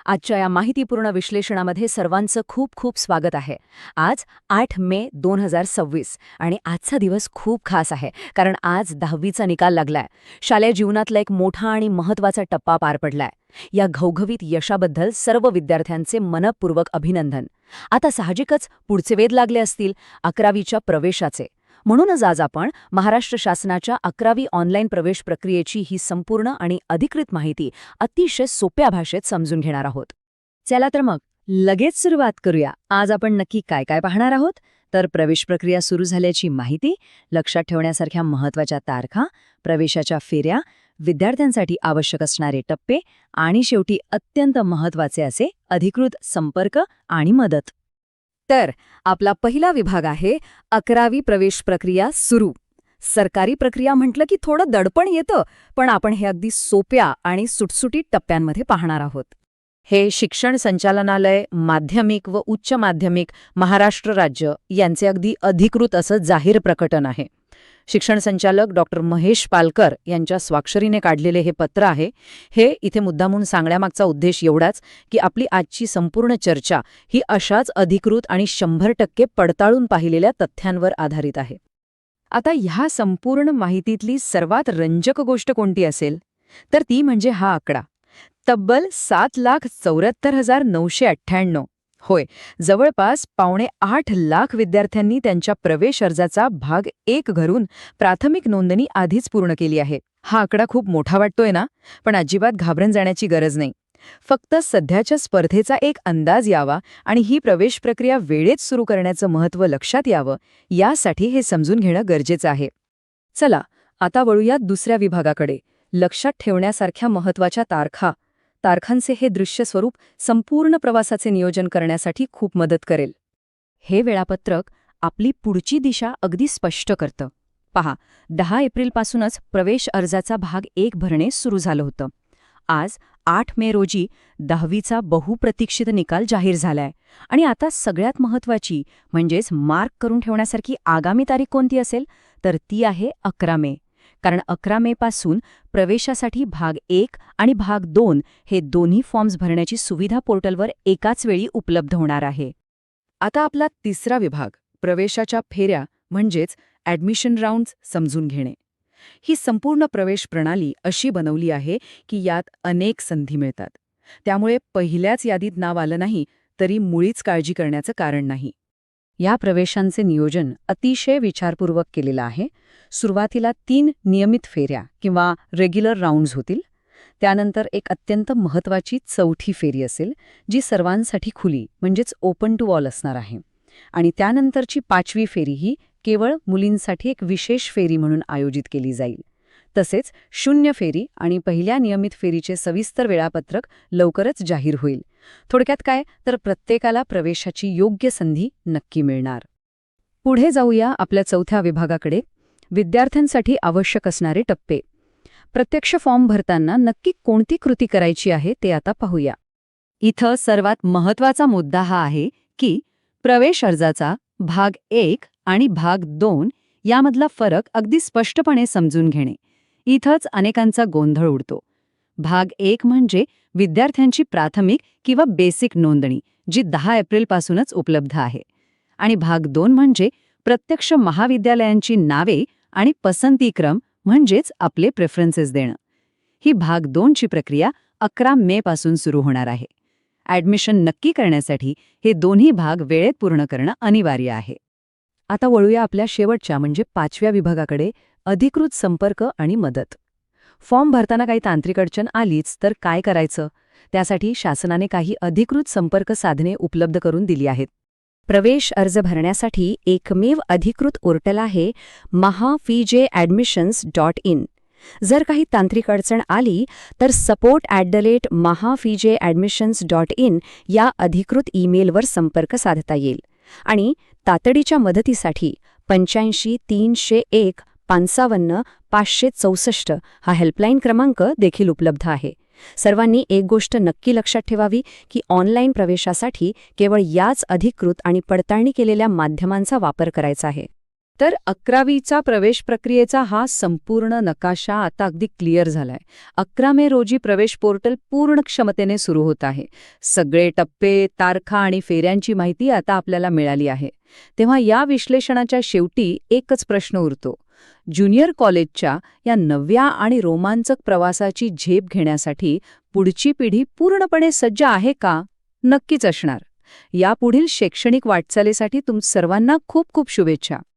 आजच्या या माहितीपूर्ण विश्लेषणामध्ये सर्वांचं खूप खूप स्वागत आहे. आज 8 मे 2026 आणि आजचा दिवस खूप खास आहे, कारण आज 10वीचा निकाल लागलाय. शालेय जीवनातला एक मोठा आणि महत्त्वाचा टप्पा पार पडलाय. या घवघवीत यशाबद्दल सर्व विद्यार्थ्यांचे मनपूर्वक अभिनंदन. आता साहजिकच पुढचे वेध लागले असतील 11वीच्या प्रवेशाचे. म्हणूनच आज आपण महाराष्ट्र शासनाच्या 11वी ऑनलाईन प्रवेश प्रक्रियेची ही संपूर्ण आणि अधिकृत माहिती अतिशय सोप्या भाषेत समजून घेणार आहोत. चला तर मग लगेच सुरुवात करूया. आज आपण नक्की काय काय पाहणार आहोत? तर प्रवेश प्रक्रिया सुरू झाल्याची माहिती, लक्षात ठेवण्यासारख्या महत्त्वाच्या तारखा, प्रवेशाच्या फेऱ्या, विद्यार्थ्यांसाठी आवश्यक असणारे टप्पे आणि शेवटी अत्यंत महत्त्वाचे असे अधिकृत संपर्क आणि मदत. तर आपला पहिला विभाग आहे 11वी प्रवेश प्रक्रिया सुरू. सरकारी प्रक्रिया म्हटलं की थोडं दडपण येतं, पण आपण हे अगदी सोप्या आणि सुटसुटीत टप्प्यांमध्ये पाहणार आहोत. हे शिक्षण संचालनालय, माध्यमिक व उच्च माध्यमिक, महाराष्ट्र राज्य यांचे अगदी अधिकृत असं जाहीर प्रकटन आहे. शिक्षण संचालक डॉक्टर महेश पालकर यांच्या स्वाक्षरीने काढलेले हे पत्र आहे. हे इथे मुद्दामून सांगण्यामागचा उद्देश एवढाच की आपली आजची संपूर्ण चर्चा ही अशाच अधिकृत आणि 100% पडताळून पाहिलेल्या तथ्यांवर आधारित आहे. आता ह्या संपूर्ण माहितीतली सर्वात रंजक गोष्ट कोणती असेल? तर ती म्हणजे हा आकडा. तब्बल 7,74,998. होय, जवळपास 7.5 लाख विद्यार्थ्यांनी त्यांच्या प्रवेश अर्जाचा भाग 1 घरून प्राथमिक नोंदणी आधीच पूर्ण केली आहे. हा आकडा खूप मोठा वाटतोय ना? पण अजिबात घाबरून जाण्याची गरज नाही. फक्त सध्याच्या स्पर्धेचा एक अंदाज यावा आणि ही प्रवेश प्रक्रिया वेळेत सुरू करण्याचं महत्त्व लक्षात यावं, यासाठी हे समजून घेणं गरजेचं आहे. चला, आता वळूया दुसऱ्या विभागाकडे. लक्षात ठेवण्यासारख्या महत्त्वाच्या तारखांचे हे दृश्य स्वरूप संपूर्ण प्रवासाचे नियोजन करण्यासाठी खूप मदत करेल. हे वेळापत्रक आपली पुढची दिशा अगदी स्पष्ट करतं. पहा, 10 एप्रिलपासूनच प्रवेश अर्जाचा भाग 1 भरणे सुरू झालं होतं. आज 8 मे रोजी 10वीचा बहुप्रतीक्षित निकाल जाहीर झालाय. आणि आता सगळ्यात महत्त्वाची म्हणजेच मार्क करून ठेवण्यासारखी आगामी तारीख कोणती असेल? तर ती आहे 11 मे. कारण 11 मे पासून प्रवेशासाठी भाग 1 आणि भाग 2 हे दोन्ही फॉर्म्स भरण्याची सुविधा पोर्टलवर एकाच वेळी उपलब्ध होणार आहे. आता आपला तिसरा विभाग, प्रवेशाच्या फेऱ्या म्हणजेच ॲडमिशन राऊंड्स समजून घेणे. ही संपूर्ण प्रवेश प्रणाली अशी बनवली आहे की यात अनेक संधी मिळतात. त्यामुळे पहिल्याच यादीत नाव आलं नाही तरी मुळीच काळजी करण्याचं कारण नाही. या प्रवेशांचे नियोजन अतिशय विचारपूर्वक केलेलं आहे. सुरुवातीला 3 नियमित फेऱ्या किंवा रेग्युलर राऊंड्स होतील. त्यानंतर एक अत्यंत महत्त्वाची 4थी फेरी असेल, जी सर्वांसाठी खुली म्हणजेच ओपन टू ऑल असणार आहे. आणि त्यानंतरची 5वी फेरी ही केवळ मुलींसाठी एक विशेष फेरी म्हणून आयोजित केली जाईल. तसेच 0 फेरी आणि पहिल्या नियमित फेरीचे सविस्तर वेळापत्रक लवकरच जाहीर होईल. थोडक्यात काय, तर प्रत्येकाला प्रवेशाची योग्य संधी नक्की मिळणार. पुढे जाऊया आपल्या 4थ्या विभागाकडे, विद्यार्थ्यांसाठी आवश्यक असणारे टप्पे. प्रत्यक्ष फॉर्म भरताना नक्की कोणती कृती करायची आहे ते आता पाहूया. इथं सर्वात महत्त्वाचा मुद्दा हा आहे की प्रवेश अर्जाचा भाग 1 आणि भाग 2 यामधला फरक अगदी स्पष्टपणे समजून घेणे. इथंच अनेकांचा गोंधळ उडतो. भाग 1 म्हणजे विद्यार्थ्यांची प्राथमिक किंवा बेसिक नोंदणी, जी 10 एप्रिलपासूनच उपलब्ध आहे. आणि भाग 2 म्हणजे प्रत्यक्ष महाविद्यालयांची नावे आणि पसंतीक्रम म्हणजेच आपले प्रेफरन्सेस देणं. ही भाग 2ची प्रक्रिया 11 मे पासून सुरू होणार आहे. ॲडमिशन नक्की करण्यासाठी हे दोन्ही भाग वेळेत पूर्ण करणं अनिवार्य आहे. आता वळूया आपल्या शेवटच्या म्हणजे 5व्या विभागाकडे, अधिकृत संपर्क आणि मदत. फॉर्म भरताना काही तांत्रिक अडचण आलीच तर काय करायचं? त्यासाठी शासनाने काही अधिकृत संपर्क साधने उपलब्ध करून दिली आहेत. प्रवेश अर्ज भरण्यासाठी एकमेव अधिकृत पोर्टल आहे mahafijeadmissions.in. जर काही तांत्रिक अडचण आली तर support@mahafijeadmissions.in या अधिकृत ईमेलवर संपर्क साधता येईल. आणि तातडीच्या मदतीसाठी 85 301 55 564 हा हेल्पलाईन क्रमांक देखील उपलब्ध आहे. सर्वांनी एक गोष्ट नक्की लक्षात ठेवावी की ऑनलाईन प्रवेशासाठी केवळ याच अधिकृत आणि पडताळणी केलेल्या माध्यमांचा वापर करायचा आहे. तर 11वीचा प्रवेश प्रक्रियेचा हा संपूर्ण नकाशा आता अगदी क्लिअर झालाय. 11 मे रोजी प्रवेश पोर्टल पूर्ण क्षमतेने सुरू होत आहे. सगळे टप्पे, तारखा आणि फेऱ्यांची माहिती आता आपल्याला मिळाली आहे. तेव्हा या विश्लेषणाच्या शेवटी एकच प्रश्न उरतो. ज्युनियर कॉलेजच्या या नव्या आणि रोमांचक प्रवासाची झेप घेण्यासाठी पुढची पिढी पूर्णपणे सज्ज आहे का? नक्कीच असणार. यापुढील शैक्षणिक वाटचालीसाठी सर्वांना खूप खूप शुभेच्छा.